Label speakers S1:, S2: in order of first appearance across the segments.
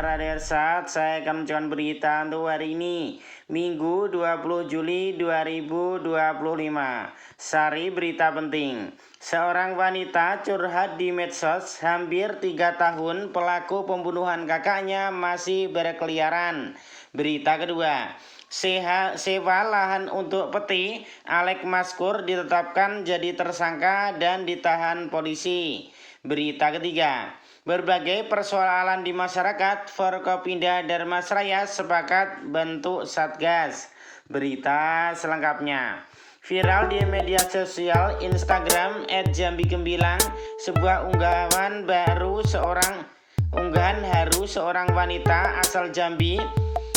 S1: Radersat, saya akan mencoba berita untuk hari ini, Minggu 20 Juli 2025. Sari berita penting. Seorang wanita curhat di medsos, hampir 3 tahun pelaku pembunuhan kakaknya masih berkeliaran. Berita kedua. Sewa lahan untuk peti, Alek Maskur ditetapkan jadi tersangka dan ditahan polisi. Berita ketiga. Berbagai persoalan di masyarakat, Forkopimda Dharmasraya sepakat bentuk Satgas. Berita selengkapnya. Viral di media sosial Instagram @jambigemilang, sebuah unggahan haru seorang wanita asal Jambi.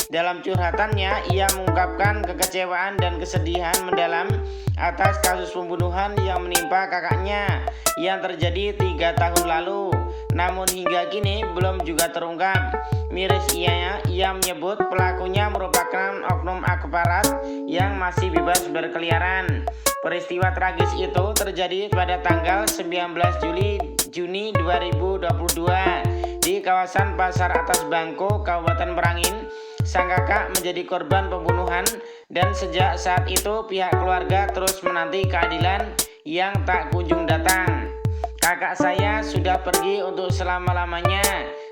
S1: Dalam curhatannya, ia mengungkapkan kekecewaan dan kesedihan mendalam atas kasus pembunuhan yang menimpa kakaknya yang terjadi 3 tahun lalu. Namun hingga kini belum juga terungkap. Mirisnya, ia menyebut pelakunya merupakan oknum aparat yang masih bebas berkeliaran. Peristiwa tragis itu terjadi pada tanggal 19 Juni 2022 di kawasan Pasar Atas Bangko, Kabupaten Merangin. Sang kakak menjadi korban pembunuhan dan sejak saat itu pihak keluarga terus menanti keadilan yang tak kunjung datang. Kakak saya sudah pergi untuk selama-lamanya,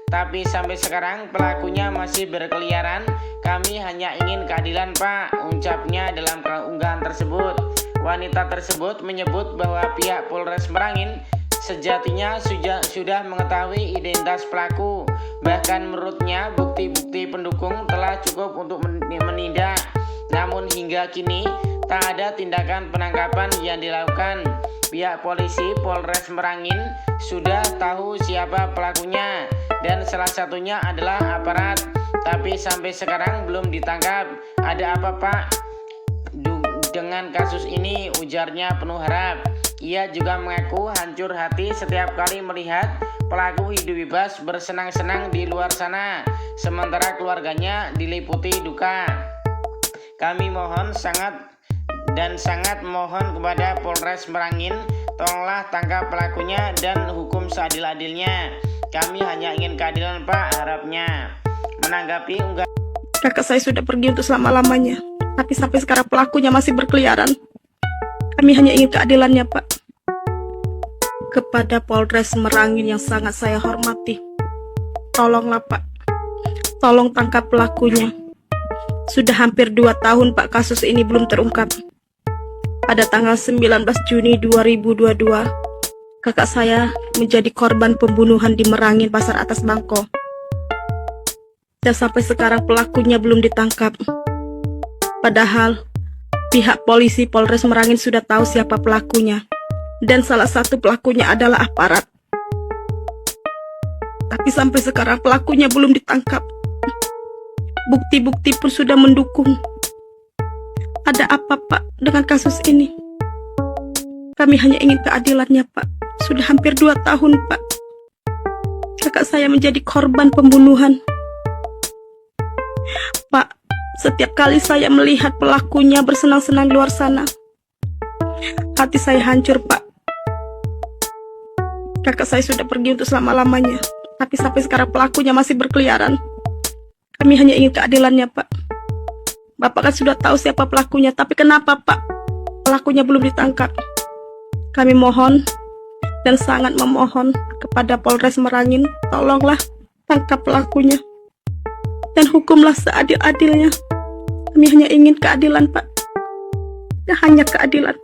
S1: tapi sampai sekarang pelakunya masih berkeliaran. Kami hanya ingin keadilan, Pak, ucapnya dalam unggahan tersebut. Wanita tersebut menyebut bahwa pihak Polres Merangin sejatinya sudah mengetahui identitas pelaku. Bahkan menurutnya bukti-bukti pendukung telah cukup untuk menindak. Namun hingga kini tak ada tindakan penangkapan yang dilakukan. Pihak polisi Polres Merangin sudah tahu siapa pelakunya dan salah satunya adalah aparat, tapi sampai sekarang belum ditangkap. Ada apa, Pak, dengan kasus ini, ujarnya penuh harap. Ia juga mengaku hancur hati setiap kali melihat pelaku hidup bebas bersenang-senang di luar sana, sementara keluarganya diliputi duka. Kami mohon sangat mohon kepada Polres Merangin, tolonglah tangkap pelakunya dan hukum seadil-adilnya. Kami hanya ingin keadilan, Pak, harapnya. Menanggapi unggahan,
S2: kakak saya sudah pergi untuk selama-lamanya, tapi sampai sekarang pelakunya masih berkeliaran. Kami hanya ingin keadilannya, Pak. Kepada Polres Merangin yang sangat saya hormati, tolonglah, Pak, tolong tangkap pelakunya. Sudah hampir 2 tahun, Pak, kasus ini belum terungkap. Pada tanggal 19 Juni 2022, kakak saya menjadi korban pembunuhan di Merangin Pasar Atas Bangko. Dan sampai sekarang pelakunya belum ditangkap. Padahal pihak polisi Polres Merangin sudah tahu siapa pelakunya. Dan salah satu pelakunya adalah aparat. Tapi sampai sekarang pelakunya belum ditangkap. Bukti-bukti pun sudah mendukung. Ada apa, Pak, dengan kasus ini? Kami hanya ingin keadilannya, Pak. Sudah hampir 2 tahun, Pak. Kakak saya menjadi korban pembunuhan. Pak, setiap kali saya melihat pelakunya bersenang-senang di luar sana, hati saya hancur, Pak. Kakak saya sudah pergi untuk selama-lamanya, tapi sampai sekarang pelakunya masih berkeliaran. Kami hanya ingin keadilannya, Pak. Bapak kan sudah tahu siapa pelakunya, tapi kenapa, Pak, pelakunya belum ditangkap? Kami mohon dan sangat memohon kepada Polres Merangin, tolonglah tangkap pelakunya dan hukumlah seadil-adilnya. Kami hanya ingin keadilan, Pak. Ya, hanya keadilan.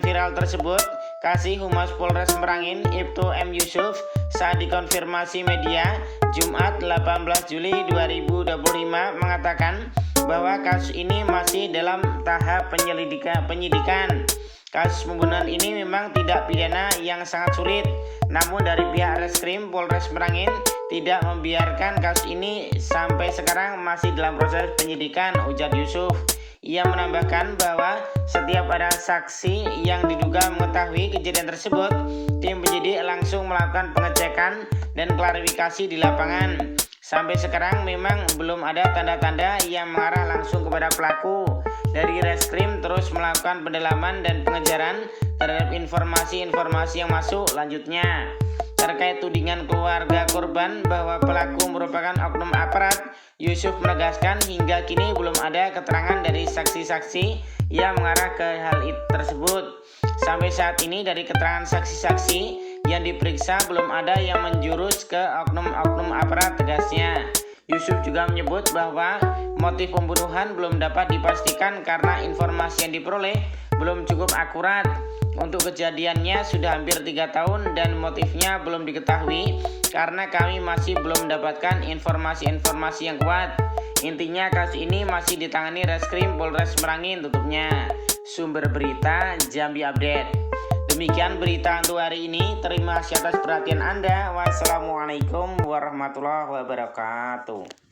S1: viral tersebut, Kasih Humas Polres Merangin, Ibtu M. Yusuf, saat dikonfirmasi media Jumat 18 Juli 2025 mengatakan bahwa kasus ini masih dalam tahap penyidikan. Kasus pembunuhan ini memang tidak pidana yang sangat sulit, namun dari pihak Reskrim Polres Merangin tidak membiarkan kasus ini sampai sekarang masih dalam proses penyidikan, ujar Yusuf. Ia menambahkan bahwa setiap ada saksi yang diduga mengetahui kejadian tersebut, tim penyidik langsung melakukan pengecekan dan klarifikasi di lapangan. Sampai sekarang memang belum ada tanda-tanda yang mengarah langsung kepada pelaku. Dari Reskrim terus melakukan pendalaman dan pengejaran terhadap informasi-informasi yang masuk lanjutnya. Terkait tudingan keluarga korban bahwa pelaku merupakan oknum aparat, Yusuf menegaskan hingga kini belum ada keterangan dari saksi-saksi yang mengarah ke hal tersebut. Sampai saat ini dari keterangan saksi-saksi yang diperiksa belum ada yang menjurus ke oknum-oknum aparat, tegasnya. Yusuf juga menyebut bahwa motif pembunuhan belum dapat dipastikan karena informasi yang diperoleh belum cukup akurat. Untuk kejadiannya sudah hampir 3 tahun dan motifnya belum diketahui karena kami masih belum mendapatkan informasi-informasi yang kuat. Intinya kasus ini masih ditangani Reskrim Polres Merangin, tutupnya. Sumber berita Jambi Update. Demikian berita untuk hari ini. Terima kasih atas perhatian Anda. Wassalamualaikum warahmatullahi wabarakatuh.